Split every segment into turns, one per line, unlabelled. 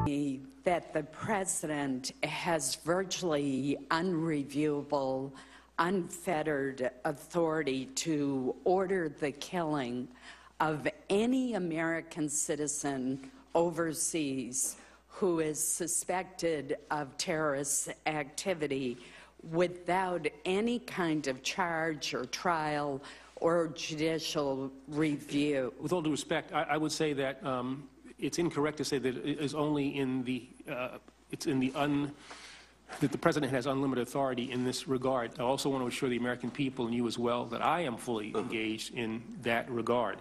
that the president has virtually unreviewable, unfettered authority to order the killing of any American citizen overseas who is suspected of terrorist activity without any kind of charge or trial or judicial review.
With all due respect, I would say that it's incorrect to say that it is only in the that the president has unlimited authority in this regard. I also want to assure the American people and you as well that I am fully engaged in that regard.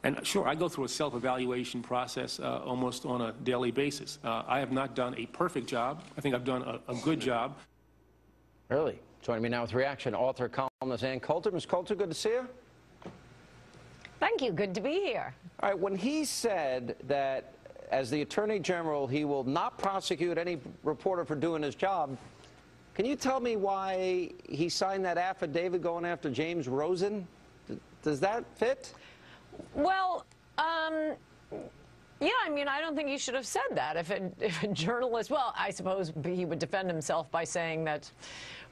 And sure, I go through a self-evaluation process almost on a daily basis. I have not done a perfect job. I think I've done a good job.
Really? Joining me now with reaction, author, columnist Ann Coulter. Ms. Coulter, good to see you.
Thank you. Good to be here.
All right, when he said that as the Attorney General, he will not prosecute any reporter for doing his job, can you tell me why he signed that affidavit going after James Rosen? Does that fit?
Well, yeah, I mean, I don't think he should have said that. If a journalist, well, I suppose he would defend himself by saying that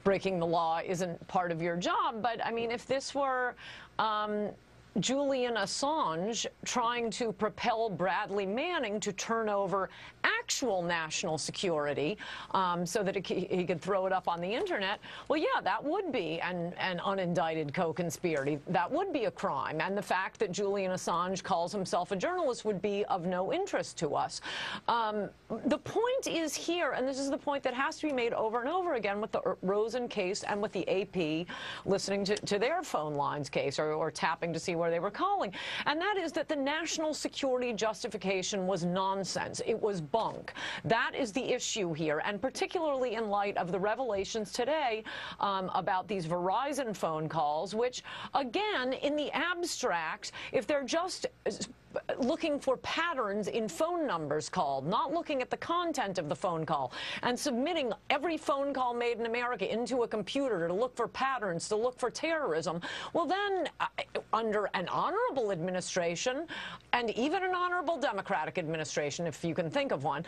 breaking the law isn't part of your job. But, I mean, if this were Julian Assange trying to propel Bradley Manning to turn over actual national security so that he could throw it up on the internet, well, yeah, that would be an unindicted co-conspirator. That would be a crime. And the fact that Julian Assange calls himself a journalist would be of no interest to us. The point is here, and this is the point that has to be made over and over again with the Rosen case and with the AP listening to their phone lines case or tapping to see where they were calling, and that is that the national security justification was nonsense. It was bunk. That is the issue here, and particularly in light of the revelations today about these Verizon phone calls, which, again, in the abstract, if they're just looking for patterns in phone numbers called, not looking at the content of the phone call, and submitting every phone call made in America into a computer to look for patterns, to look for terrorism, well then, under an honorable administration, and even an honorable Democratic administration, if you can think of one,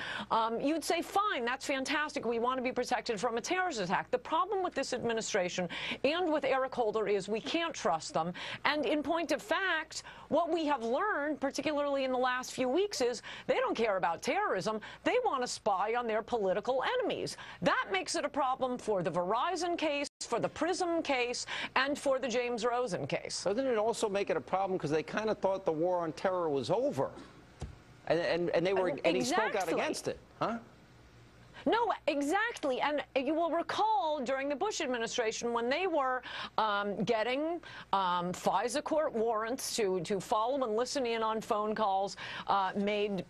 you'd say, fine, that's fantastic, we want to be protected from a terrorist attack. The problem with this administration and with Eric Holder is we can't trust them, and in point of fact, what we have learned, particularly in the last few weeks, is they don't care about terrorism. They want to spy on their political enemies. That makes it a problem for the Verizon case, for the PRISM case, and for the James Rosen case.
Doesn't it also make it a problem because they kind of thought the war on terror was over, and they were and he spoke out against it, huh?
No, exactly. And you will recall during the Bush administration when they were getting FISA court warrants to follow and listen in on phone calls made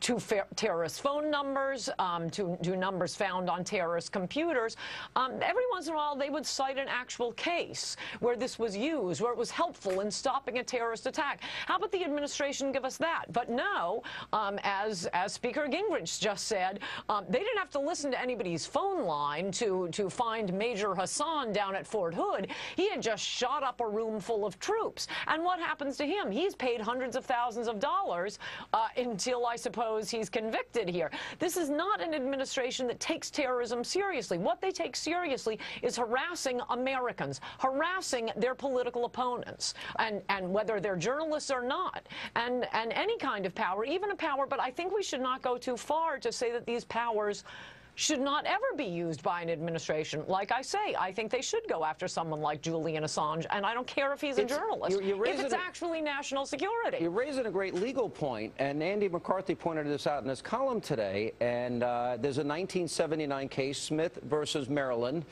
to terrorist phone numbers, to numbers found on terrorist computers. Every once in a while, they would cite an actual case where this was used, where it was helpful in stopping a terrorist attack. How about the administration give us that? But no, as Speaker Gingrich just said, they didn't have to listen to anybody's phone line to find Major Hassan down at Fort Hood. He had just shot up a room full of troops. And what happens to him? He's paid hundreds of thousands of dollars until, I suppose, he's convicted here. This is not an administration that takes terrorism seriously. What they take seriously is harassing Americans, harassing their political opponents, and whether they're journalists or not, and any kind of power, even a power, but I think we should not go too far to say that these powers should not ever be used by an administration. Like I say, I think they should go after someone like Julian Assange, and I don't care if he's a journalist, if it's actually national security.
You're raising a great legal point, and Andy McCarthy pointed this out in his column today, and there's a 1979 case, Smith versus Maryland,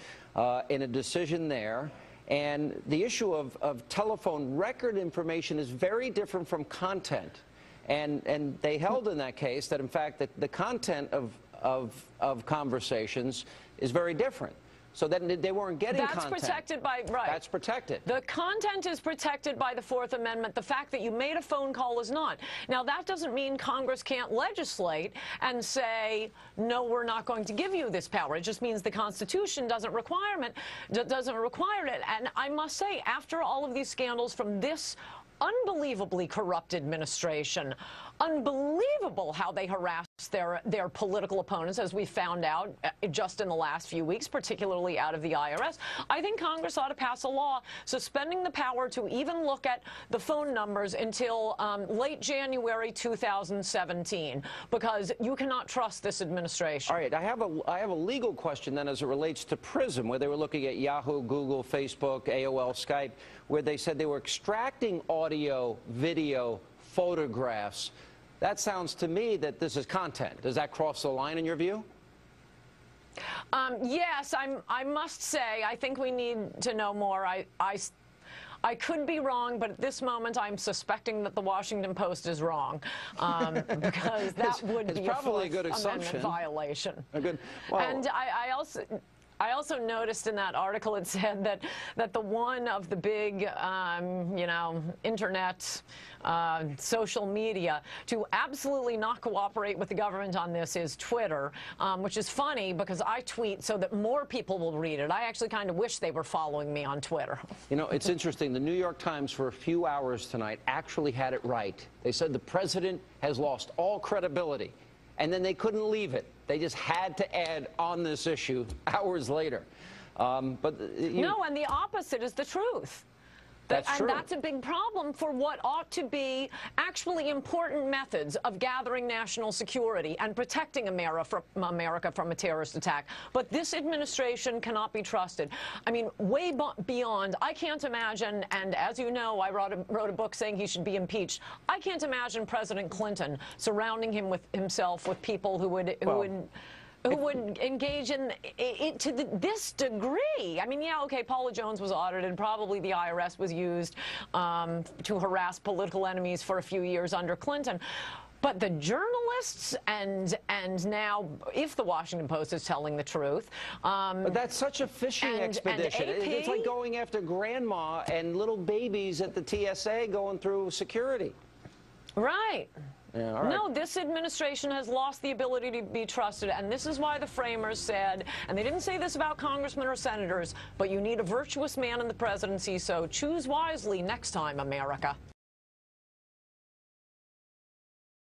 in a decision there. And the issue of telephone record information is very different from content. And they held in that case that, in fact, the content of conversations is very different. So that they weren't getting content.
That's protected by, right.
That's protected.
The content is protected by the Fourth Amendment. The fact that you made a phone call is not. Now, that doesn't mean Congress can't legislate and say, no, we're not going to give you this power. It just means the Constitution doesn't require it. And I must say, after all of these scandals from this unbelievably corrupt administration, unbelievable how they harass their political opponents, as we found out just in the last few weeks, particularly out of the IRS. I think Congress ought to pass a law suspending the power to even look at the phone numbers until late January 2017, because you cannot trust this administration.
All right, I have a legal question then as it relates to PRISM, where they were looking at Yahoo, Google, Facebook, AOL, Skype, where they said they were extracting audio, video, photographs. That sounds to me that this is content. Does that cross the line in your view?
Yes, I must say, I think we need to know more. I could be wrong, but at this moment I'm suspecting that the Washington Post is wrong, because that would be
probably
a
a good assumption.
Amendment violation.
Well,
and I also noticed in that article it said that the one of the big, you know, internet, social media to absolutely not cooperate with the government on this is Twitter, which is funny because I tweet so that more people will read it. I actually kind of wish they were following me on Twitter.
You know, it's interesting. The New York Times for a few hours tonight actually had it right. They said the president has lost all credibility. And then they couldn't leave it. They just had to add on this issue hours later. No,
and the opposite is the truth.
That's true.
And that's a big problem for what ought to be actually important methods of gathering national security and protecting America from a terrorist attack. But this administration cannot be trusted. I mean, way beyond. I can't imagine, and as you know, I wrote a book saying he should be impeached. I can't imagine President Clinton surrounding himself with people who would engage in it to this degree. I mean, yeah, okay, Paula Jones was audited. Probably the IRS was used to harass political enemies for a few years under Clinton. But the journalists and now, if the Washington Post is telling the truth,
but that's such a fishing expedition. It's like going after grandma and little babies at the TSA going through security.
Right.
Yeah, all right.
No, this administration has lost the ability to be trusted, and this is why the framers said, and they didn't say this about congressmen or senators, but you need a virtuous man in the presidency, so choose wisely next time, America.